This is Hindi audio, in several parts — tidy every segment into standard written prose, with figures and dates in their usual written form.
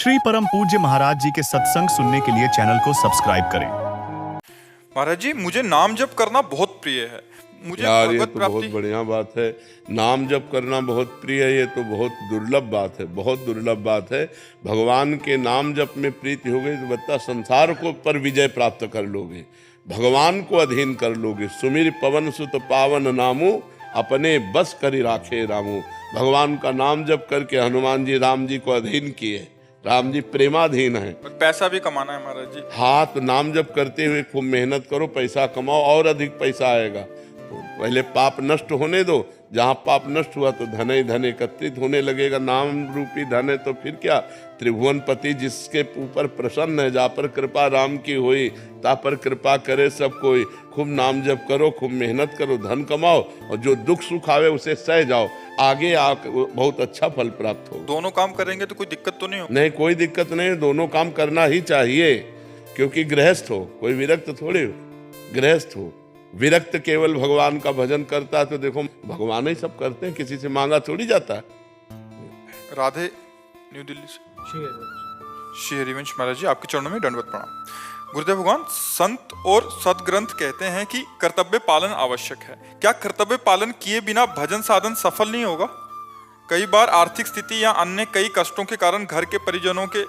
श्री परम पूज्य महाराज जी के सत्संग सुनने के लिए चैनल को सब्सक्राइब करें। महाराज जी, मुझे नाम जप करना बहुत प्रिय है। मुझे यार ये भगवत तो बहुत प्राप्ति बढ़िया बात है। नाम जप करना बहुत प्रिय है, ये तो बहुत दुर्लभ बात है, बहुत दुर्लभ बात है। भगवान के नाम जप में प्रीति हो गई तो बता संसार को पर विजय प्राप्त कर लोगे, भगवान को अधीन कर लोगे। सुमिर पवन सुत पावन नामू, अपने बस करी राखे रामू। भगवान का नाम जप करके हनुमान जी राम जी को अधीन किए। राम जी प्रेमाधीन है। और पैसा भी कमाना है महाराज जी। हाँ, तो नाम जप करते हुए खूब मेहनत करो, पैसा कमाओ और अधिक पैसा आएगा। तो पहले पाप नष्ट होने दो, जहाँ पाप नष्ट हुआ तो धन ही धन एकत्रित होने लगेगा। नाम रूपी धन है तो फिर क्या। त्रिभुवनपति जिसके ऊपर प्रसन्न है, जा पर कृपा राम की हुई, ता पर कृपा करे सब कोई। खूब नाम जप करो, खूब मेहनत करो, धन कमाओ और जो दुख सुख आवे उसे सह जाओ, आगे बहुत अच्छा फल प्राप्त हो। दोनों काम करेंगे तो कोई दिक्कत तो नहीं हो? नहीं, कोई दिक्कत नहीं, दोनों काम करना ही चाहिए। क्योंकि गृहस्थ हो, कोई विरक्त थोड़े हो, गृहस्थ हो। विरक्त केवल भगवान का भजन करता है तो देखो भगवान ही सब करते हैं, किसी से मांगा थोड़ी जाता है। राधे, न्यू दिल्ली से श्री हरिवंश महाराज जी, आपके चरणों में दंडवत प्रणाम। गुरुदेव भगवान, संत और सदग्रंथ कहते हैं कि कर्तव्य पालन आवश्यक है। क्या कर्तव्य पालन किए बिना भजन साधन सफल नहीं होगा? कई बार आर्थिक स्थिति या अन्य कई कष्टों के कारण घर के परिजनों के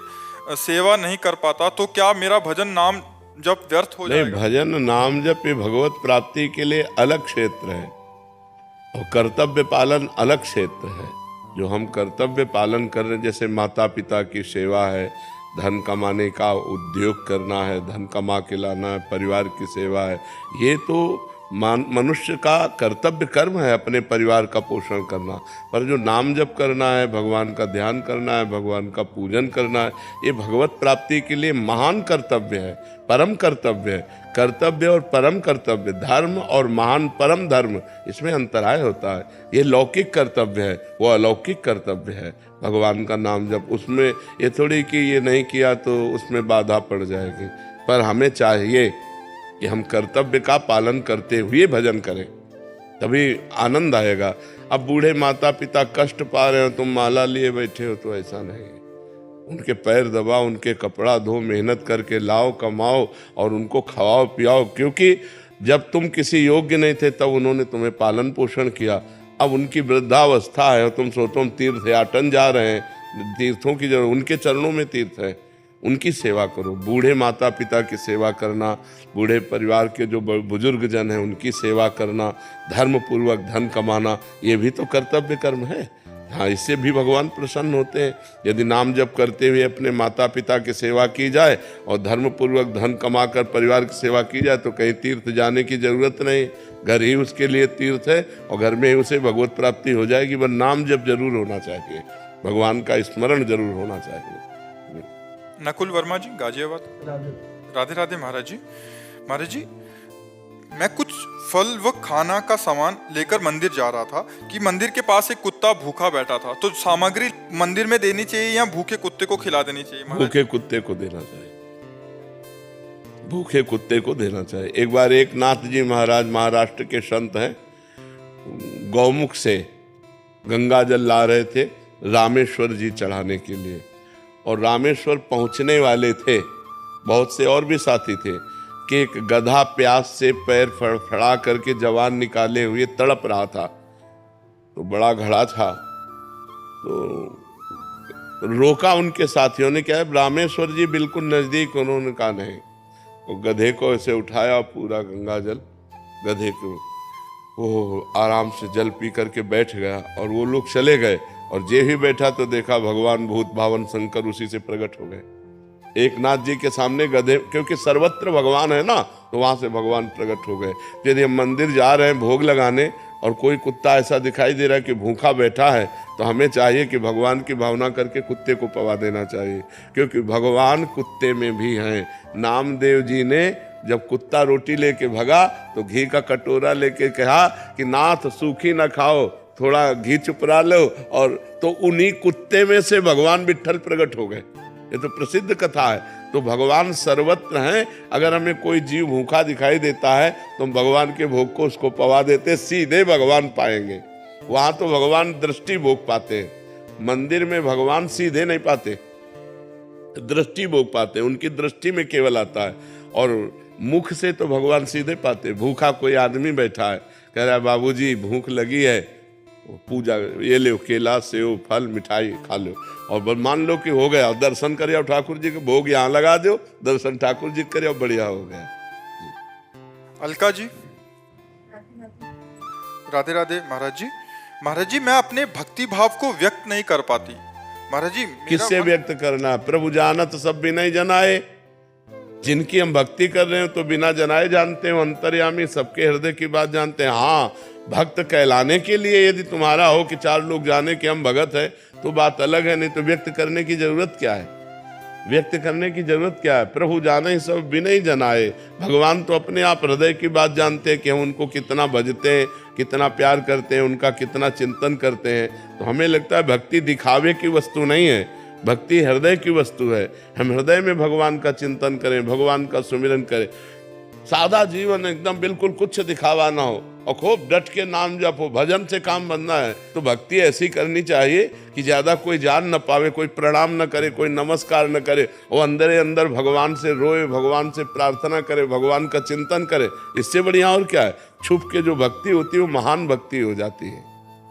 सेवा नहीं कर पाता, तो क्या मेरा भजन नाम जब व्यर्थ हो जाएगा? नहीं, भजन नाम जप ये भगवत प्राप्ति के लिए अलग क्षेत्र है और कर्तव्य पालन अलग क्षेत्र है। जो हम कर्तव्य पालन कर रहे हैं, जैसे माता पिता की सेवा है, धन कमाने का उद्योग करना है, धन कमा के लाना है, परिवार की सेवा है, ये तो मनुष्य का कर्तव्य कर्म है, अपने परिवार का पोषण करना। पर जो नाम जप करना है, भगवान का ध्यान करना है, भगवान का पूजन करना है, ये भगवत प्राप्ति के लिए महान कर्तव्य है, परम कर्तव्य है। कर्तव्य और परम कर्तव्य, धर्म और महान परम धर्म, इसमें अंतराय होता है। ये लौकिक कर्तव्य है, वो अलौकिक कर्तव्य है। भगवान का नाम जप, उसमें ये थोड़ी कि ये नहीं किया तो उसमें बाधा पड़ जाएगी। पर हमें चाहिए कि हम कर्तव्य का पालन करते हुए भजन करें, तभी आनंद आएगा। अब बूढ़े माता पिता कष्ट पा रहे हो, तुम माला लिए बैठे हो, तो ऐसा नहीं। उनके पैर दबाओ, उनके कपड़ा धो, मेहनत करके लाओ, कमाओ और उनको खवाओ पियाओ। क्योंकि जब तुम किसी योग्य नहीं थे तब उन्होंने तुम्हें पालन पोषण किया। अब उनकी वृद्धावस्था है और तुम सोचो हम तीर्थ याटन जा रहे हैं, तीर्थों की जरूरत, उनके चरणों में तीर्थ है, उनकी सेवा करो। बूढ़े माता पिता की सेवा करना, बूढ़े परिवार के जो बुजुर्ग जन हैं उनकी सेवा करना, धर्म पूर्वक धन कमाना, ये भी तो कर्तव्य कर्म है। हाँ, इससे भी भगवान प्रसन्न होते हैं। यदि नाम जप करते हुए अपने माता पिता की सेवा की जाए और धर्म पूर्वक धन कमाकर परिवार की सेवा की जाए तो कहीं तीर्थ जाने की जरूरत नहीं, घर ही उसके लिए तीर्थ है और घर में ही उसे भगवत प्राप्ति हो जाएगी। पर नाम जप जरूर होना चाहिए, भगवान का स्मरण जरूर होना चाहिए। नकुल वर्मा जी, गाजियाबाद। राधे राधे महाराज जी। महाराज जी, मैं कुछ फल व खाना का सामान लेकर मंदिर जा रहा था कि मंदिर के पास एक कुत्ता भूखा बैठा था। तो सामग्री मंदिर में देनी चाहिए या भूखे कुत्ते को खिला देनी चाहिए? भूखे कुत्ते को देना चाहिए, भूखे कुत्ते को देना चाहिए। एक बार एक नाथ जी महाराज, महाराष्ट्र के संत हैं, गौमुख से गंगा जल ला रहे थे रामेश्वर जी चढ़ाने के लिए। और रामेश्वर पहुंचने वाले थे, बहुत से और भी साथी थे, कि एक गधा प्यास से पैर फड़फड़ा करके जवान निकाले हुए तड़प रहा था। तो बड़ा घड़ा था, तो रोका उनके साथियों ने। क्या है, रामेश्वर जी बिल्कुल नजदीक। उन्होंने कहा नहीं। वो गधे को ऐसे उठाया, पूरा गंगा जल गधे को, वो आराम से जल पी करके बैठ गया और वो लोग चले गए। और जे ही बैठा तो देखा भगवान भूत भावन शंकर उसी से प्रकट हो गए। एक नाथ जी के सामने गधे, क्योंकि सर्वत्र भगवान है ना, तो वहां से भगवान प्रकट हो गए। यदि हम मंदिर जा रहे हैं भोग लगाने और कोई कुत्ता ऐसा दिखाई दे रहा है कि भूखा बैठा है, तो हमें चाहिए कि भगवान की भावना करके कुत्ते को पवा देना चाहिए, क्योंकि भगवान कुत्ते में भी हैं। नामदेव जी ने जब कुत्ता रोटी लेके भगा तो घी का कटोरा लेके कहा कि नाथ सूखी ना खाओ, थोड़ा घी चुपरा लो, और तो उन्हीं कुत्ते में से भगवान विट्ठल प्रकट हो गए। ये तो प्रसिद्ध कथा है। तो भगवान सर्वत्र हैं। अगर हमें कोई जीव भूखा दिखाई देता है तो हम भगवान के भोग को उसको पवा देते, सीधे भगवान पाएंगे। वहां तो भगवान दृष्टि भोग पाते हैं, मंदिर में भगवान सीधे नहीं पाते। दृष्टि भोग पाते हैं, उनकी दृष्टि में केवल आता है। और मुख से तो भगवान सीधे पाते। भूखा कोई आदमी बैठा है, कह रहा है बाबूजी भूख लगी है, पूजा ये लो, केला सेव फल मिठाई खा लो, और मान लो कि हो गया, दर्शन करे और ठाकुर जी के भोग यहाँ लगा दो, दर्शन ठाकुर जी करे और बढ़िया हो गया। अलका जी, राधे राधे। महाराज जी मैं अपने भक्ति भाव को व्यक्त नहीं कर पाती। महाराज जी किससे व्यक्त करना? प्रभु जानत सब बिना जनाए। जिनकी हम भक्ति कर रहे हो तो बिना जनाए जानते हो, अंतर्यामी सबके हृदय की बात जानते हैं। हाँ, भक्त कहलाने के लिए यदि तुम्हारा हो कि 4 लोग जाने कि हम भगत है तो बात अलग है, नहीं तो व्यक्त करने की जरूरत क्या है? व्यक्त करने की जरूरत क्या है? प्रभु जाने सब बिना जनाए। भगवान तो अपने आप हृदय की बात जानते हैं कि हम उनको कितना भजते हैं, कितना प्यार करते हैं, उनका कितना चिंतन करते हैं। तो हमें लगता है भक्ति दिखावे की वस्तु नहीं है, भक्ति हृदय की वस्तु है। हम हृदय में भगवान का चिंतन करें, भगवान का सुमिरन करें। सादा जीवन एकदम बिल्कुल कुछ दिखावा ना हो और खूब डट के नाम जपो, भजन से काम बनना है तो भक्ति ऐसी करनी चाहिए कि ज्यादा कोई जान न पावे, कोई प्रणाम न करे, कोई नमस्कार न करे, वो अंदर ही अंदर भगवान से रोए, भगवान से प्रार्थना करे, भगवान का चिंतन करे। इससे बढ़िया और क्या है? छुप के जो भक्ति होती है वो महान भक्ति हो जाती है।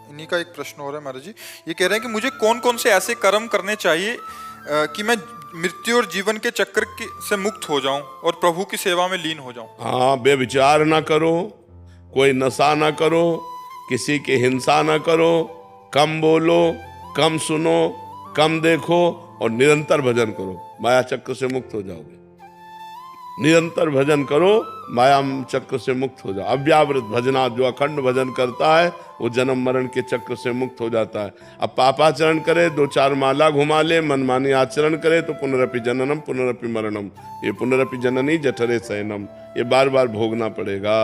इन्हीं का एक प्रश्न हो रहा है महाराज जी, ये कह रहे हैं कि मुझे कौन कौन से ऐसे कर्म करने चाहिए कि मैं मृत्यु और जीवन के चक्कर से मुक्त हो जाऊं और प्रभु की सेवा में लीन हो जाऊं? हाँ, बेविचार ना करो, कोई नशा ना करो, किसी की हिंसा ना करो, कम बोलो, कम सुनो, कम देखो और निरंतर भजन करो, माया चक्र से मुक्त हो जाओगे। निरंतर भजन करो, माया चक्र से मुक्त हो जाओ। अव्यावृत भजना, जो अखंड भजन करता है वो जन्म मरण के चक्र से मुक्त हो जाता है। अब पापाचरण करे, 2-4 माला घुमा ले, मनमानी आचरण करे तो पुनरपि जननम पुनरपि मरणम, ये पुनरपि जननी जठरे शयनम, ये बार बार भोगना पड़ेगा।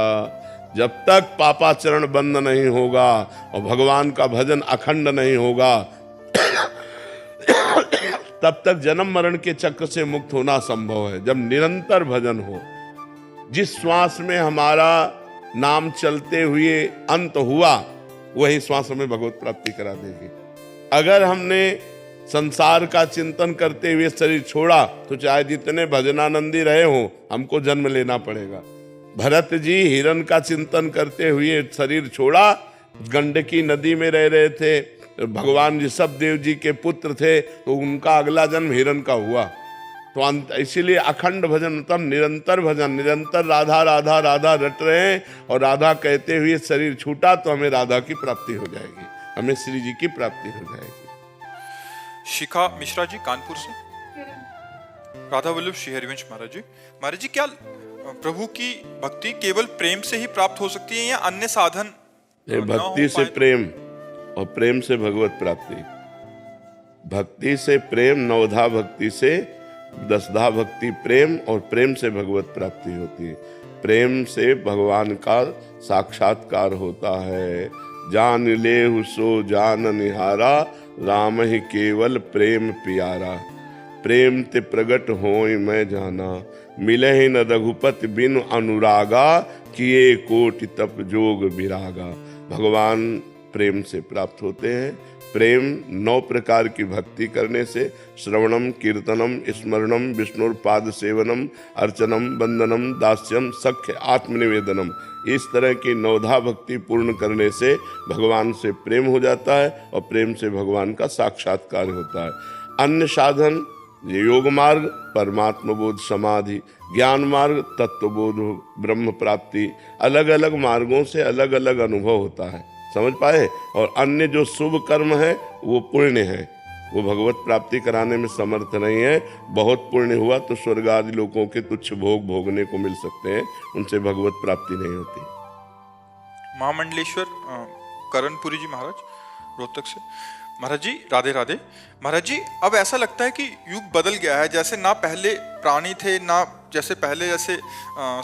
जब तक पापाचरण बंद नहीं होगा और भगवान का भजन अखंड नहीं होगा तब तक जन्म मरण के चक्र से मुक्त होना संभव है। जब निरंतर भजन हो, जिस श्वास में हमारा नाम चलते हुए अंत हुआ वही श्वास हमें भगवत प्राप्ति करा देगी। अगर हमने संसार का चिंतन करते हुए शरीर छोड़ा तो चाहे जितने भजनानंदी रहे हो हमको जन्म लेना पड़ेगा। भरत जी हिरण का चिंतन करते हुए शरीर छोड़ा, गंडकी नदी में रह रहे थे, भगवान ऋषभ देव जी के पुत्र थे तो उनका अगला जन्म हिरण का हुआ। तो इसीलिए अखंड भजन मतलब निरंतर भजन, निरंतर राधा राधा राधा रट रहे हैं और राधा कहते हुए शरीर छूटा तो हमें राधा की प्राप्ति हो जाएगी, हमें श्री जी की प्राप्ति हो जाएगी। शिखा मिश्रा जी कानपुर से। राधा वल्लभ श्री हरिवंश महाराज जी क्या प्रभु की भक्ति केवल प्रेम से ही प्राप्त हो सकती है या अन्य साधन? भक्ति से प्रेम और प्रेम से भगवत प्राप्ति। भक्ति से प्रेम, नवधा भक्ति से 10धा भक्ति प्रेम और प्रेम से भगवत प्राप्ति होती है। प्रेम से भगवान का साक्षात्कार होता है। जान ले सो जान निहारा, राम ही केवल प्रेम प्यारा। प्रेम ते प्रगट होय मैं जाना, मिले ही न रघुपति बिनु अनुरागा, किए कोटि तप जोग विरागा। भगवान प्रेम से प्राप्त होते हैं। प्रेम 9 प्रकार की भक्ति करने से, श्रवणम कीर्तनम स्मरणम विष्णुपाद सेवनम अर्चनम वंदनम दास्यम सख्य आत्मनिवेदनम, इस तरह की 9धा भक्ति पूर्ण करने से भगवान से प्रेम हो जाता है और प्रेम से भगवान का साक्षात्कार होता है। अन्य साधन योग मार्ग, परमात्म बोध समाधि, ज्ञान मार्ग, तत्वबोध, ब्रह्म प्राप्ति, अलग अलग मार्गों से अलग अलग अनुभव होता है, समझ पाए। और अन्य जो शुभ कर्म है वो पुण्य है, वो भगवत प्राप्ति कराने में समर्थ नहीं है। बहुत पुण्य हुआ तो स्वर्ग आदि लोगों के तुच्छ भोग भोगने को मिल सकते हैं, उनसे भगवत प्राप्ति नहीं होती। महामंडलेश्वर करणपुरी जी महाराज रोहतक से। महाराज जी राधे राधे। महाराज जी अब ऐसा लगता है कि युग बदल गया है, जैसे ना पहले प्राणी थे ना जैसे पहले जैसे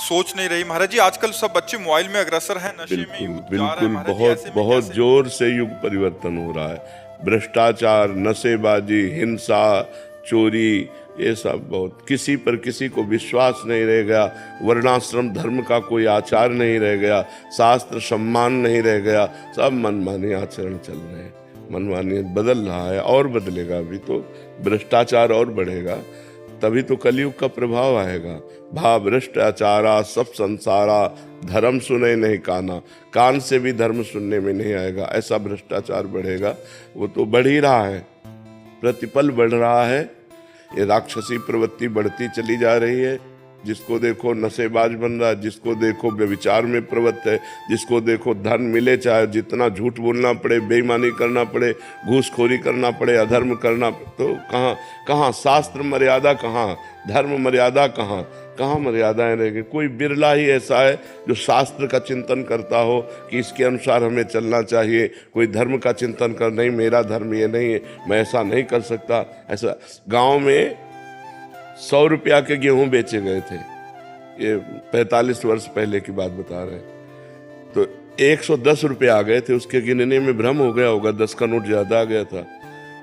सोच नहीं रही। महाराज जी आजकल सब बच्चे मोबाइल में अग्रसर हैं, नशे में बिल्कुल बहुत जोर से युग परिवर्तन हो रहा है। भ्रष्टाचार, नशेबाजी, हिंसा, चोरी, ये सब बहुत, किसी पर किसी को विश्वास नहीं रह गया, वर्णाश्रम धर्म का कोई आचार नहीं रह गया, शास्त्र सम्मान नहीं रह गया, सब मनमानी आचरण चल रहे हैं। मनमानी बदल रहा है और बदलेगा, अभी तो भ्रष्टाचार और बढ़ेगा। तभी तो कलयुग का प्रभाव आएगा। भाव भ्रष्टाचारा सब संसारा, धर्म सुने नहीं काना, कान से भी धर्म सुनने में नहीं आएगा। ऐसा भ्रष्टाचार बढ़ेगा, वो तो बढ़ ही रहा है, प्रतिपल बढ़ रहा है। ये राक्षसी प्रवृत्ति बढ़ती चली जा रही है। जिसको देखो नशेबाज बन रहा है, जिसको देखो व्यभिचार में प्रवृत्त है, जिसको देखो धन मिले चाहे जितना झूठ बोलना पड़े, बेईमानी करना पड़े, घूसखोरी करना पड़े, अधर्म करना, तो कहाँ शास्त्र मर्यादा, कहाँ धर्म मर्यादा, कहाँ मर्यादाएं रह गई। कोई बिरला ही ऐसा है जो शास्त्र का चिंतन करता हो कि इसके अनुसार हमें चलना चाहिए। कोई धर्म का चिंतन कर, नहीं मेरा धर्म ये नहीं है, मैं ऐसा नहीं कर सकता। ऐसा गाँव में 100 रुपया के गेहूं बेचे गए थे, ये 45 वर्ष पहले की बात बता रहे हैं। तो 110 रुपये आ गए थे, उसके गिनने में भ्रम हो गया होगा, 10 का नोट ज़्यादा आ गया था।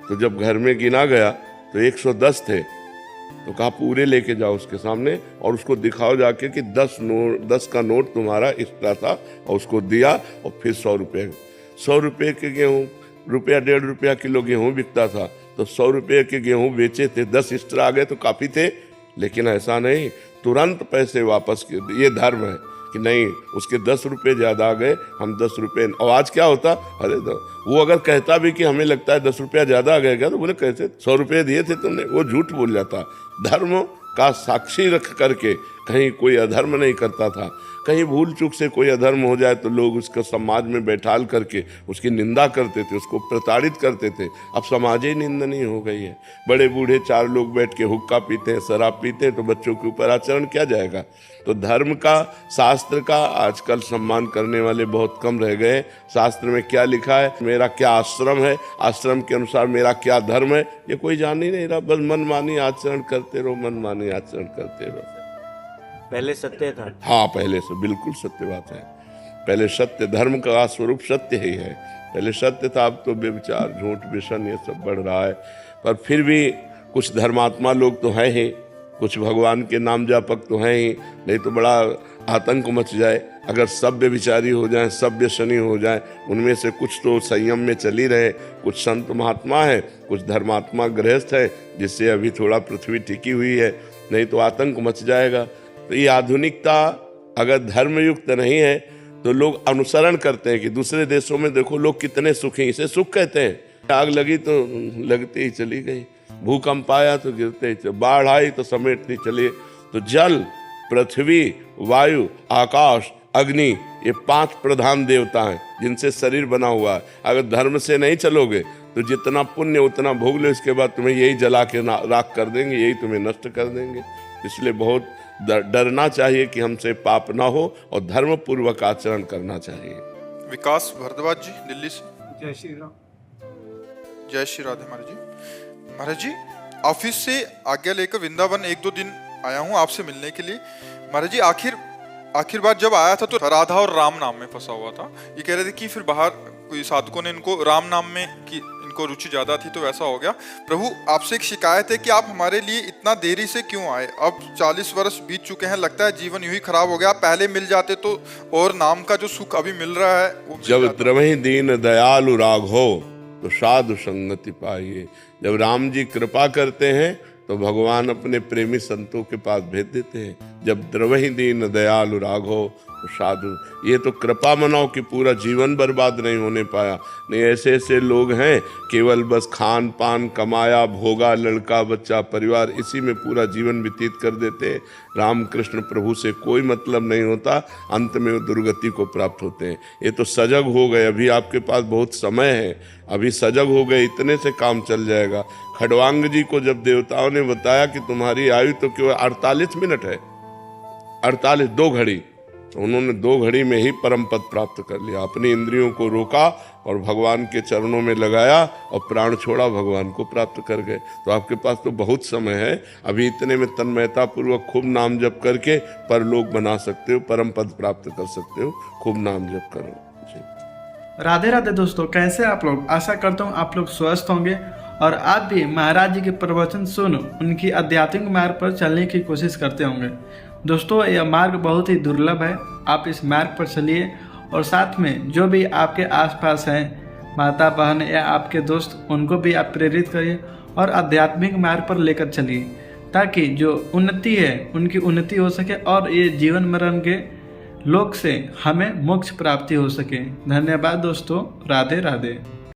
तो जब घर में गिना गया तो 110 थे, तो कहा पूरे लेके जाओ उसके सामने और उसको दिखाओ जाके कि 10 का नोट तुम्हारा एक्स्ट्रा था, और उसको दिया। और फिर 100 रुपये के गेहूँ, रुपया 1.5 रुपया किलो गेहूँ बिकता था, तो 100 रुपये के गेहूँ बेचे थे, 10 एक्स्ट्रा आ गए तो काफ़ी थे। लेकिन ऐसा नहीं, तुरंत पैसे वापस किए। ये धर्म है कि नहीं, उसके 10 रुपये ज़्यादा आ गए, हम 10 रुपये। और आज क्या होता, अरे वो अगर कहता भी कि हमें लगता है 10 रुपया ज़्यादा आ गया क्या, तो बोले कैसे 100 रुपये दिए थे तुमने, वो झूठ बोल जाता। धर्म का साक्षी रख करके कहीं कोई अधर्म नहीं करता था। कहीं भूल चूक से कोई अधर्म हो जाए तो लोग उसको समाज में बैठाल करके उसकी निंदा करते थे, उसको प्रताड़ित करते थे। अब समाज ही निंदनीय हो गई है। बड़े बूढ़े 4 लोग बैठ के हुक्का पीते हैं, शराब पीते हैं, तो बच्चों के ऊपर आचरण क्या जाएगा। तो धर्म का, शास्त्र का आजकल सम्मान करने वाले बहुत कम रह गए। शास्त्र में क्या लिखा है, मेरा क्या आश्रम है, आश्रम के अनुसार मेरा क्या धर्म है, ये कोई जान ही नहीं रहा। बस मनमानी आचरण करते रहो, मनमानी आचरण करते रहो। पहले सत्य था। हाँ, पहले से बिल्कुल सत्य बात है। पहले सत्य, धर्म का स्वरूप सत्य ही है। पहले सत्य था, अब तो व्यभिचार, झूठ, व्यसन ये सब बढ़ रहा है। पर फिर भी कुछ धर्मात्मा लोग तो हैं ही, कुछ भगवान के नाम जापक तो हैं ही, नहीं तो बड़ा आतंक मच जाए। अगर सब व्यभिचारी हो जाएं, सब व्यसनी हो जाएं, उनमें से कुछ तो संयम में चली रहे, कुछ संत महात्मा है, कुछ धर्मात्मा गृहस्थ है, जिससे अभी थोड़ा पृथ्वी टिकी हुई है, नहीं तो आतंक मच जाएगा। तो ये आधुनिकता अगर धर्मयुक्त नहीं है तो लोग अनुसरण करते हैं कि दूसरे देशों में देखो लोग कितने सुखी, इसे सुख कहते हैं। आग लगी तो लगती ही चली गई, भूकंप आया तो गिरते ही, बाढ़ आई तो समेटती चली। तो जल, पृथ्वी, वायु, आकाश, अग्नि, ये 5 प्रधान देवता हैं जिनसे शरीर बना हुआ है। अगर धर्म से नहीं चलोगे तो जितना पुण्य उतना भोग लो, इसके बाद तुम्हें यही जला के राख कर देंगे, यही तुम्हें नष्ट कर देंगे। इसलिए बहुत डरना चाहिए कि हमसे पाप ना हो और धर्म पूर्वक आचरण करना चाहिए। विकास भारद्वाज जी, दिल्ली से। जय श्री राम। जय श्री राधे महाराज जी। महाराज जी, ऑफिस से आज्ञा लेकर वृंदावन 1-2 दिन आया हूँ आपसे मिलने के लिए। महाराज जी, आखिर बार जब आया था तो राधा और राम नाम में फंसा हुआ था। ये कह रहे थे कि फिर बाहर कोई साधकों ने इनको राम नाम में कि इनको रुचि ज्यादा थी तो वैसा हो गया। प्रभु, आपसे एक शिकायत है कि आप हमारे लिए इतना देरी से क्यों आए। अब 40 वर्ष बीत चुके हैं, लगता है जीवन यूं ही खराब हो गया। पहले मिल जाते तो, और नाम का जो सुख अभी मिल रहा है वो जब द्रवहि दीन दयालु राघो तो साधु संगति पाइए। जब राम जी कृपा करते हैं तो भगवान अपने प्रेमी संतों के पास भेज देते हैं। जब द्रवहि दीन दयालु राघो तो साधु, ये तो कृपा मनाओ कि पूरा जीवन बर्बाद नहीं होने पाया। नहीं, ऐसे ऐसे लोग हैं केवल बस खान पान, कमाया, भोगा, लड़का बच्चा, परिवार, इसी में पूरा जीवन व्यतीत कर देते हैं। राम कृष्ण प्रभु से कोई मतलब नहीं होता, अंत में वो दुर्गति को प्राप्त होते हैं। ये तो सजग हो गए, अभी आपके पास बहुत समय है, अभी सजग हो गए, इतने से काम चल जाएगा। खड़वांग जी को जब देवताओं ने बताया कि तुम्हारी आयु तो केवल 48 मिनट है, 48 2 घड़ी, तो उन्होंने 2 घड़ी में ही परम पद प्राप्त कर लिया। अपनी इंद्रियों को रोका और भगवान के चरणों में लगाया और प्राण छोड़ा, भगवान को प्राप्त कर गए। तो आपके पास तो बहुत समय है, अभी इतने में तन्मयता पूर्वक खूब नाम जप करके परलोक बना सकते हो, परम पद प्राप्त कर सकते हो। खूब नाम जप करो जी। राधे राधे दोस्तों, कैसे आप लोग। आशा करता हूँ आप लोग स्वस्थ होंगे और आप भी महाराज जी के प्रवचन सुन उनकी आध्यात्मिक मार्ग पर चलने की कोशिश करते होंगे। दोस्तों, यह मार्ग बहुत ही दुर्लभ है, आप इस मार्ग पर चलिए और साथ में जो भी आपके आसपास हैं, माता बहन या आपके दोस्त, उनको भी आप प्रेरित करिए और आध्यात्मिक मार्ग पर लेकर चलिए। ताकि जो उन्नति है उनकी उन्नति हो सके और ये जीवन मरण के लोक से हमें मोक्ष प्राप्ति हो सके। धन्यवाद दोस्तों। राधे राधे।